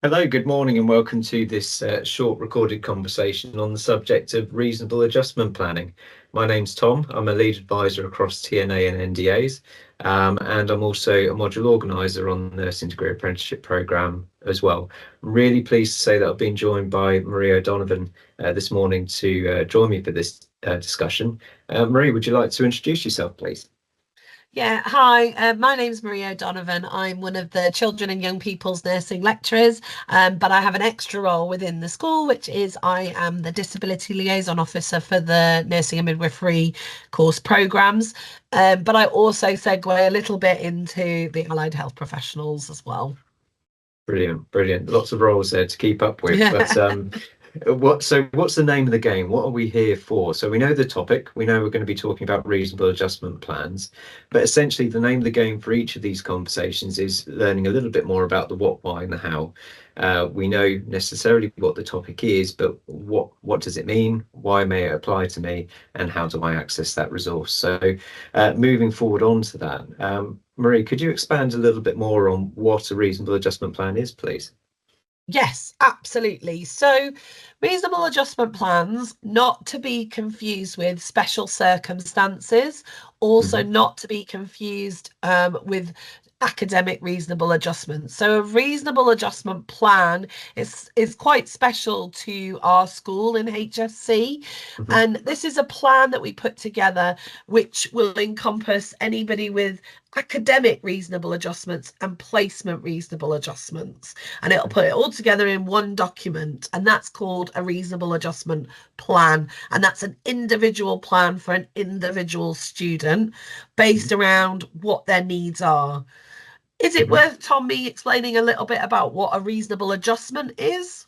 Hello, good morning, and welcome to this short recorded conversation on the subject of reasonable adjustment planning. My name's Tom. I'm a lead advisor across TNA and NDAs, and I'm also a module organizer on the Nursing Degree Apprenticeship Programme as well. I'm really pleased to say that I've been joined by Marie O'Donovan this morning to join me for this discussion. Marie, would you like to introduce yourself, please? Yeah, hi, my name's Marie O'Donovan. I'm one of the children and young people's nursing lecturers, but I have an extra role within the school, which is I am the disability liaison officer for the nursing and midwifery course programs. But I also segue a little bit into the allied health professionals as well. Brilliant, brilliant. Lots of roles there to keep up with, but Yeah. what's the name of the game? What are we here for? So we know the topic, we know we're going to be talking about reasonable adjustment plans, but essentially the name of the game for each of these conversations is learning a little bit more about the what, why, and the how. We know necessarily what the topic is, but what does it mean? Why may it apply to me? And how do I access that resource? So moving forward on to that, Marie, could you expand a little bit more on what a reasonable adjustment plan is, please? Yes, absolutely. So, reasonable adjustment plans, not to be confused with special circumstances, also Hmm. not to be confused with academic reasonable adjustments. So, a reasonable adjustment plan is quite special to our school in HSC. Hmm. And this is a plan that we put together which will encompass anybody with academic reasonable adjustments and placement reasonable adjustments, and it'll put it all together in one document, and that's called a reasonable adjustment plan, and that's an individual plan for an individual student based around what their needs are. Is it Hmm. worth Tommy explaining a little bit about what a reasonable adjustment is?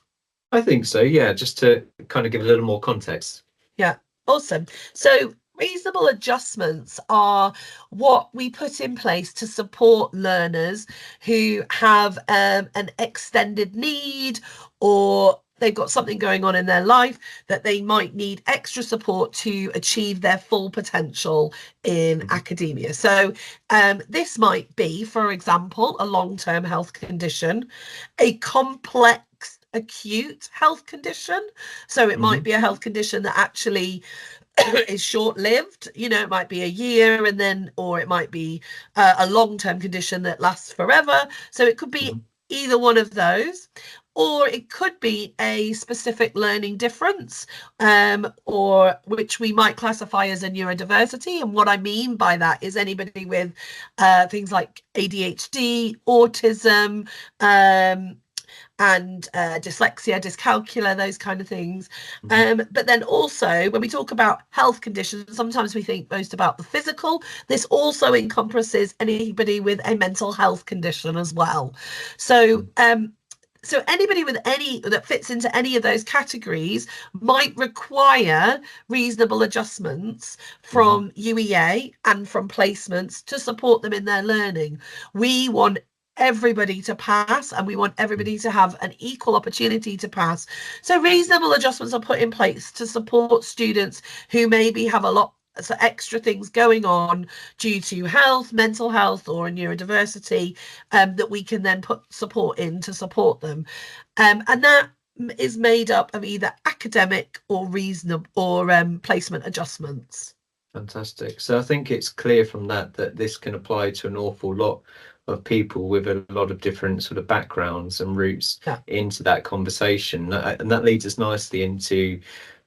I think so, yeah, just to kind of give a little more context. Yeah, awesome. So reasonable adjustments are what we put in place to support learners who have an extended need, or they've got something going on in their life that they might need extra support to achieve their full potential in Hmm. academia. So this might be, for example, a long-term health condition, a complex acute health condition. So it might Hmm. be a health condition that actually is short-lived. It might be a year, and then, or it might be a long-term condition that lasts forever. So it could be Hmm. either one of those, or it could be a specific learning difference, or which we might classify as a neurodiversity. And what I mean by that is anybody with things like ADHD, autism, um, and dyslexia, dyscalculia, those kind of things. Hmm. But then also, when we talk about health conditions, sometimes we think most about the physical. This also encompasses anybody with a mental health condition as well. So, so anybody with any that fits into any of those categories might require reasonable adjustments Hmm. from UEA and from placements to support them in their learning. We want everybody to pass, and we want everybody to have an equal opportunity to pass. So reasonable adjustments are put in place to support students who maybe have a lot so extra things going on due to health, mental health, or neurodiversity, that we can then put support in to support them. And that is made up of either academic or reasonable or placement adjustments. Fantastic. So I think it's clear from that that this can apply to an awful lot of people with a lot of different sort of backgrounds and routes Yeah. into that conversation. And that leads us nicely into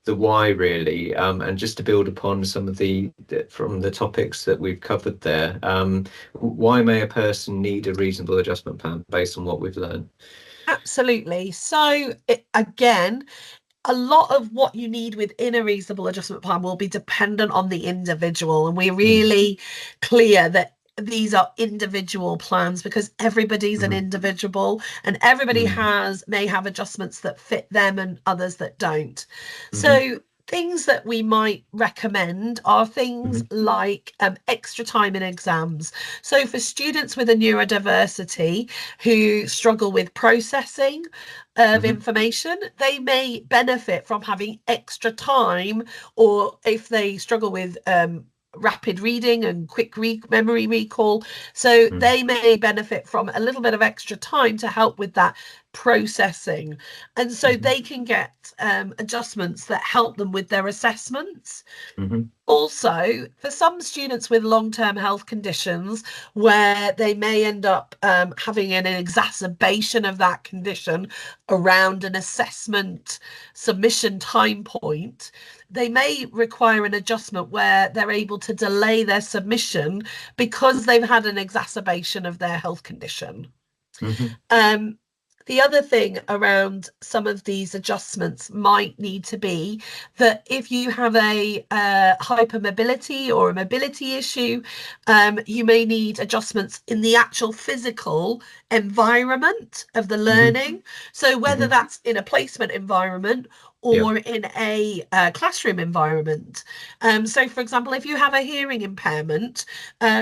the why, really. And just to build upon some of from the topics that we've covered there, why may a person need a reasonable adjustment plan based on what we've learned? Absolutely. So again, a lot of what you need within a reasonable adjustment plan will be dependent on the individual. And we're Mm. really clear that these are individual plans because everybody's an Mhm. individual, and everybody Mm. may have adjustments that fit them and others that don't. Mhm. So things that we might recommend are things Mhm. like extra time in exams. So for students with a neurodiversity who struggle with processing of Mhm. information, they may benefit from having extra time, or if they struggle with rapid reading and quick memory recall, so Mm. they may benefit from a little bit of extra time to help with that processing, and so they can get adjustments that help them with their assessments. Also, for some students with long-term health conditions where they may end up having an exacerbation of that condition around an assessment submission time point, they may require an adjustment where they're able to delay their submission because they've had an exacerbation of their health condition. The other thing around some of these adjustments might need to be that if you have a hypermobility or a mobility issue, you may need adjustments in the actual physical environment of the learning. So whether that's in a placement environment or in a classroom environment. So, for example, if you have a hearing impairment,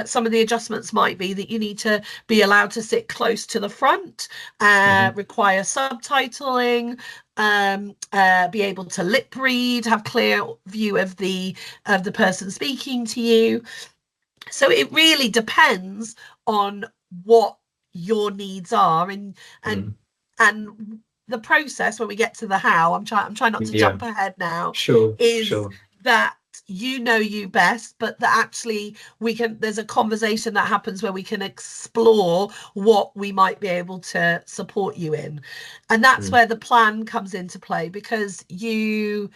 some of the adjustments might be that you need to be allowed to sit close to the front, require subtitling, be able to lip read, have clear view of the person speaking to you. So it really depends on what your needs are, and the process when we get to the how, I'm trying not to jump ahead now, is that you know you best, but that actually there's a conversation that happens where we can explore what we might be able to support you in. And that's where the plan comes into play, because you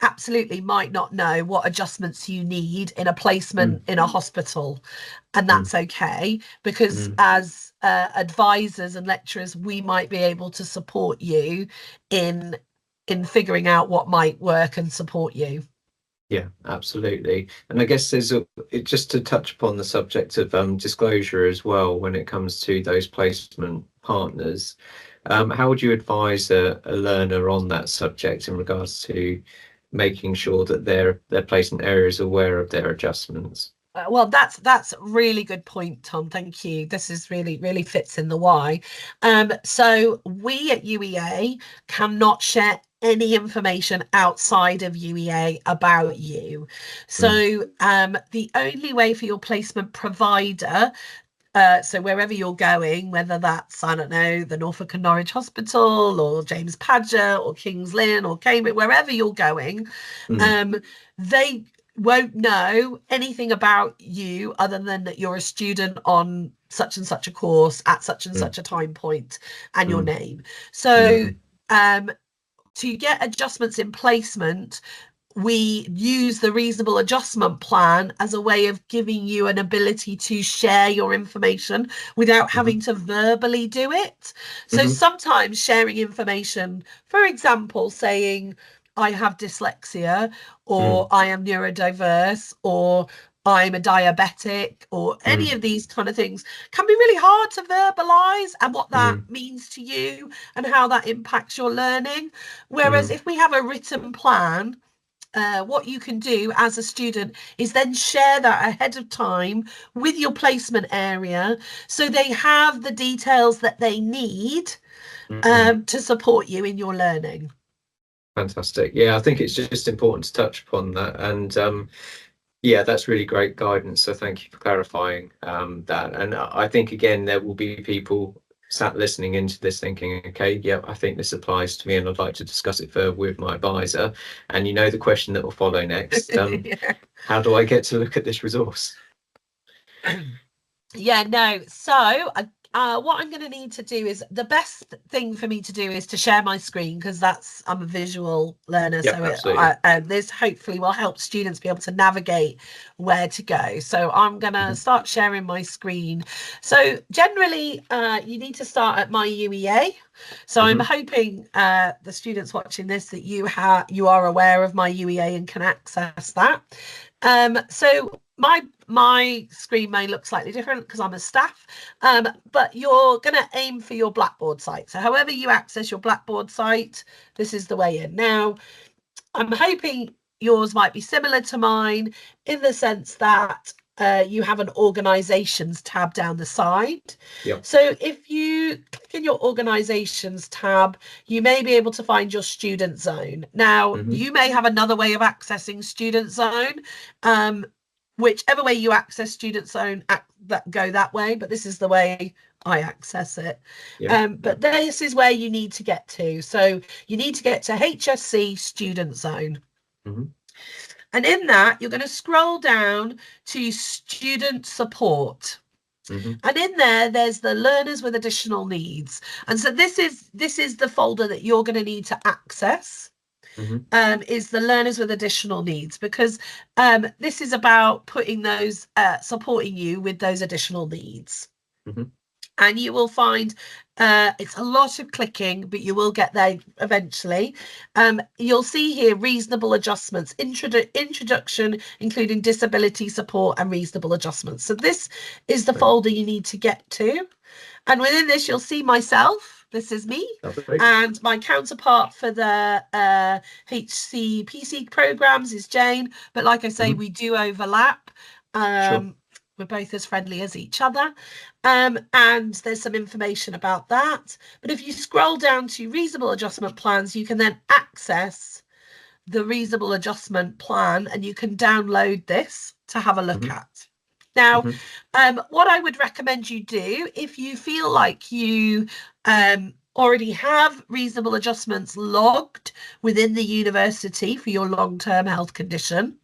absolutely might not know what adjustments you need in a placement in a hospital, and that's okay, because as advisors and lecturers, we might be able to support you in figuring out what might work and support you. Yeah, absolutely. And I guess just to touch upon the subject of disclosure as well when it comes to those placement partners. How would you advise a learner on that subject in regards to making sure that their placement area is aware of their adjustments? Well, that's a really good point, Tom. Thank you. This is really fits in the why. So we at UEA cannot share any information outside of UEA about you. So the only way for your placement provider, so wherever you're going, whether that's, I don't know, the Norfolk and Norwich Hospital or James Paget or King's Lynn or Cambridge, wherever you're going, they won't know anything about you other than that you're a student on such and such a course at such and such a time point, and your name. So to get adjustments in placement, we use the reasonable adjustment plan as a way of giving you an ability to share your information without having to verbally do it. So sometimes sharing information, for example, saying, I have dyslexia, or I am neurodiverse, or I'm a diabetic, or any of these kind of things, can be really hard to verbalize, and what that means to you and how that impacts your learning. Whereas if we have a written plan, what you can do as a student is then share that ahead of time with your placement area, so they have the details that they need to support you in your learning. Fantastic. Yeah, I think it's just important to touch upon that. And yeah, that's really great guidance. So thank you for clarifying that. And I think, again, there will be people sat listening into this thinking, okay, yeah, I think this applies to me and I'd like to discuss it further with my advisor. And you know the question that will follow next, how do I get to look at this resource? Yeah, no. So what I'm going to need to do is, the best thing for me to do is to share my screen, because I'm a visual learner. Yep, so this hopefully will help students be able to navigate where to go. So I'm going to start sharing my screen. So generally, you need to start at My UEA. So I'm hoping the students watching this, that you are aware of My UEA and can access that. So my screen may look slightly different because I'm a staff, but you're going to aim for your Blackboard site. So however you access your Blackboard site, this is the way in. Now, I'm hoping yours might be similar to mine in the sense that you have an organizations tab down the side. So if you click in your organizations tab, you may be able to find your student zone. Now, you may have another way of accessing student zone. Whichever way you access student zone, go that way, but this is the way I access it. Yeah. But this is where you need to get to. So you need to get to HSC Student Zone. And in that, you're going to scroll down to Student Support. And in there's the learners with additional needs. And so this is the folder that you're going to need to access. Is the learners with additional needs, because this is about putting those supporting you with those additional needs. And you will find it's a lot of clicking, but you will get there eventually. You'll see here reasonable adjustments, introduction, including disability support and reasonable adjustments. So this is the folder you need to get to. And within this, you'll see myself. This is me. And my counterpart for the HCPC programs is Jane. But like I say, we do overlap. Sure. We're both as friendly as each other. And there's some information about that. But if you scroll down to reasonable adjustment plans, you can then access the reasonable adjustment plan, and you can download this to have a look at. Now, what I would recommend you do, if you feel like you already have reasonable adjustments logged within the university for your long-term health condition,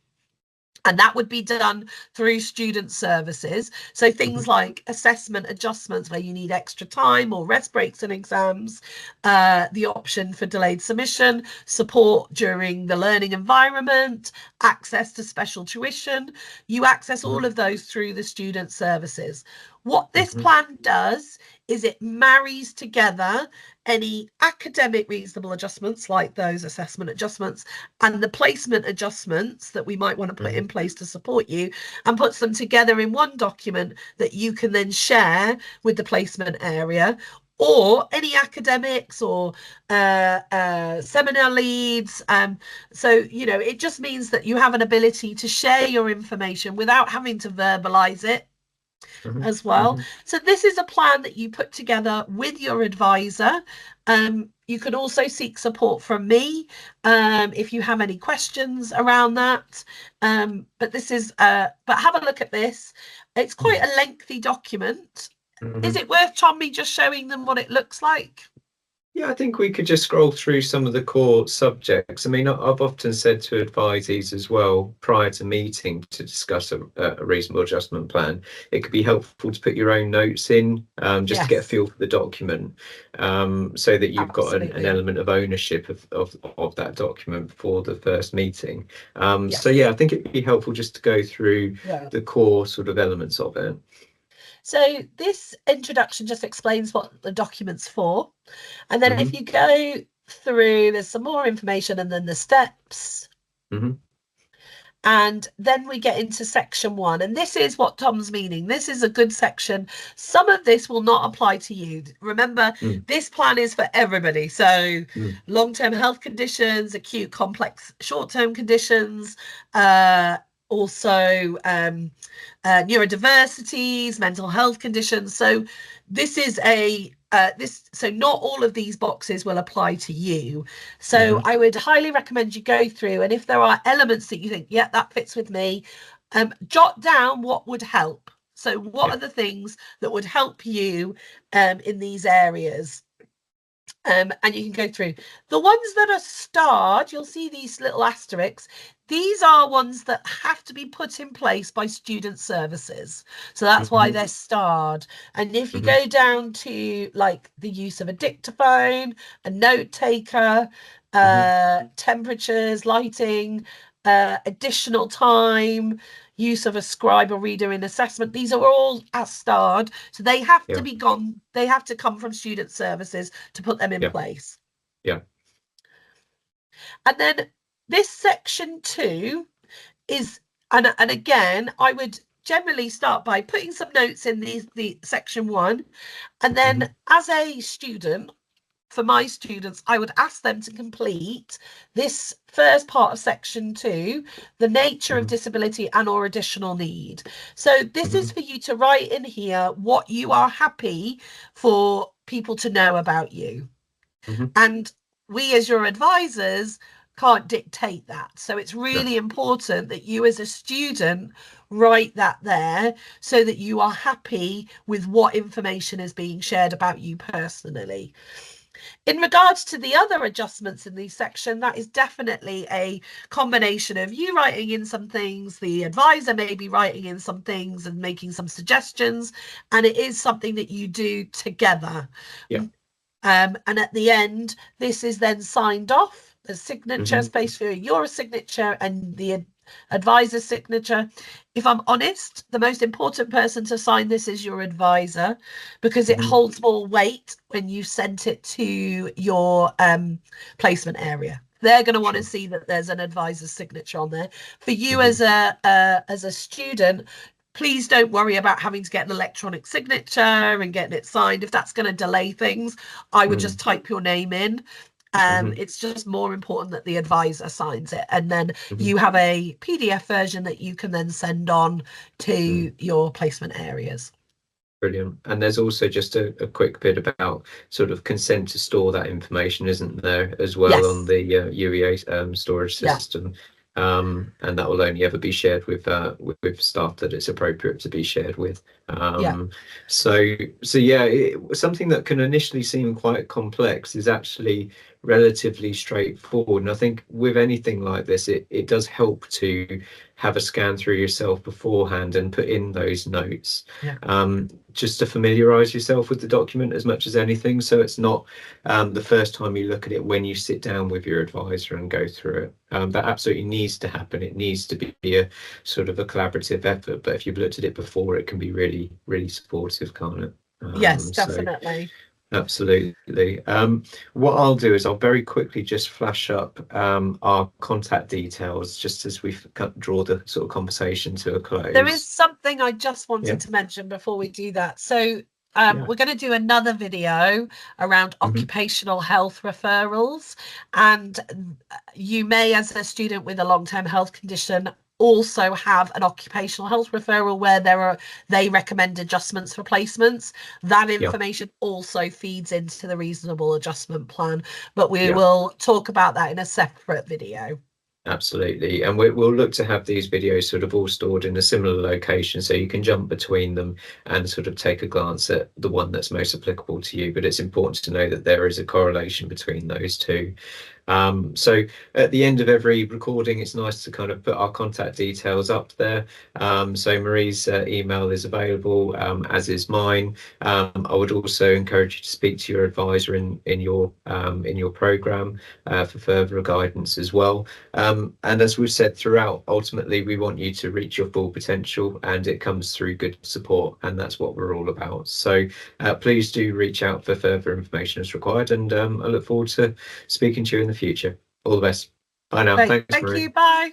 and that would be done through student services. So things like assessment adjustments where you need extra time or rest breaks in exams, the option for delayed submission, support during the learning environment, access to special tuition. You access all of those through the student services. What this plan does is it marries together any academic reasonable adjustments like those assessment adjustments and the placement adjustments that we might want to put in place to support you, and puts them together in one document that you can then share with the placement area or any academics or seminar leads. So, you know, it just means that you have an ability to share your information without having to verbalize it as well. So this is a plan that you put together with your advisor. You can also seek support from me if you have any questions around that. But this is but have a look at this. It's quite a lengthy document. Is it worth Tommy just showing them what it looks like? Yeah, I think we could just scroll through some of the core subjects. I mean, I've often said to advisees as well, prior to meeting to discuss a reasonable adjustment plan, it could be helpful to put your own notes in, just to get a feel for the document, so that you've got an element of ownership of that document for the first meeting. So yeah, I think it'd be helpful just to go through the core sort of elements of it. So this introduction just explains what the document's for. And then if you go through, there's some more information and then the steps. And then we get into section 1. And this is what Tom's meaning. This is a good section. Some of this will not apply to you. Remember, this plan is for everybody. So long-term health conditions, acute, complex, short-term conditions, also neurodiversities, mental health conditions. So this is so not all of these boxes will apply to you. So I would highly recommend you go through, and if there are elements that you think, yeah, that fits with me, jot down what would help. So what are the things that would help you in these areas? And you can go through the ones that are starred. You'll see these little asterisks. These are ones that have to be put in place by student services. So that's why they're starred. And if you go down to like the use of a dictaphone, a note taker, temperatures, lighting, additional time, use of a scribe or reader in assessment, these are all starred. So they have to be gone. They have to come from student services to put them in place. And then this section 2 is, and again, I would generally start by putting some notes in the section 1. And then as a student, for my students, I would ask them to complete this first part of section 2, the nature of disability and or additional need. So this is for you to write in here what you are happy for people to know about you. And we as your advisors can't dictate that. So it's really important that you as a student write that there so that you are happy with what information is being shared about you personally. In regards to the other adjustments in this section, that is definitely a combination of you writing in some things, the advisor may be writing in some things and making some suggestions, and it is something that you do together. Yeah. And at the end, this is then signed off. The signature space for your signature and the advisor's signature. If I'm honest, the most important person to sign this is your advisor, because it holds more weight when you sent it to your placement area. They're going to want to see that there's an advisor's signature on there. For you as a student, please don't worry about having to get an electronic signature and getting it signed. If that's going to delay things, I would just type your name in. It's just more important that the advisor signs it, and then you have a PDF version that you can then send on to your placement areas. Brilliant. And there's also just a quick bit about sort of consent to store that information, isn't there, as well? Yes. On the UEA storage system. And that will only ever be shared with staff that it's appropriate to be shared with. So yeah, something that can initially seem quite complex is actually relatively straightforward. And I think with anything like this, it does help to have a scan through yourself beforehand and put in those notes, just to familiarize yourself with the document as much as anything. So it's not the first time you look at it when you sit down with your advisor and go through it. That absolutely needs to happen. It needs to be a sort of a collaborative effort. But if you've looked at it before, it can be really, really supportive, can't it? Yes, definitely. Absolutely. What I'll do is I'll very quickly just flash up our contact details just as we draw the sort of conversation to a close. There is something I just wanted to mention before we do that. So we're going to do another video around occupational health referrals, and you may, as a student with a long-term health condition, also have an occupational health referral where they recommend adjustments for placements. That information also feeds into the reasonable adjustment plan, but we will talk about that in a separate video. Absolutely. And we'll look to have these videos sort of all stored in a similar location, so you can jump between them and sort of take a glance at the one that's most applicable to you. But it's important to know that there is a correlation between those two. So at the end of every recording, it's nice to kind of put our contact details up there. So Marie's email is available, as is mine. I would also encourage you to speak to your advisor in your program for further guidance as well. And as we've said throughout, ultimately we want you to reach your full potential, and it comes through good support, and that's what we're all about. So please do reach out for further information as required, and I look forward to speaking to you in the future. All the best. Bye now. Thank you. Bye.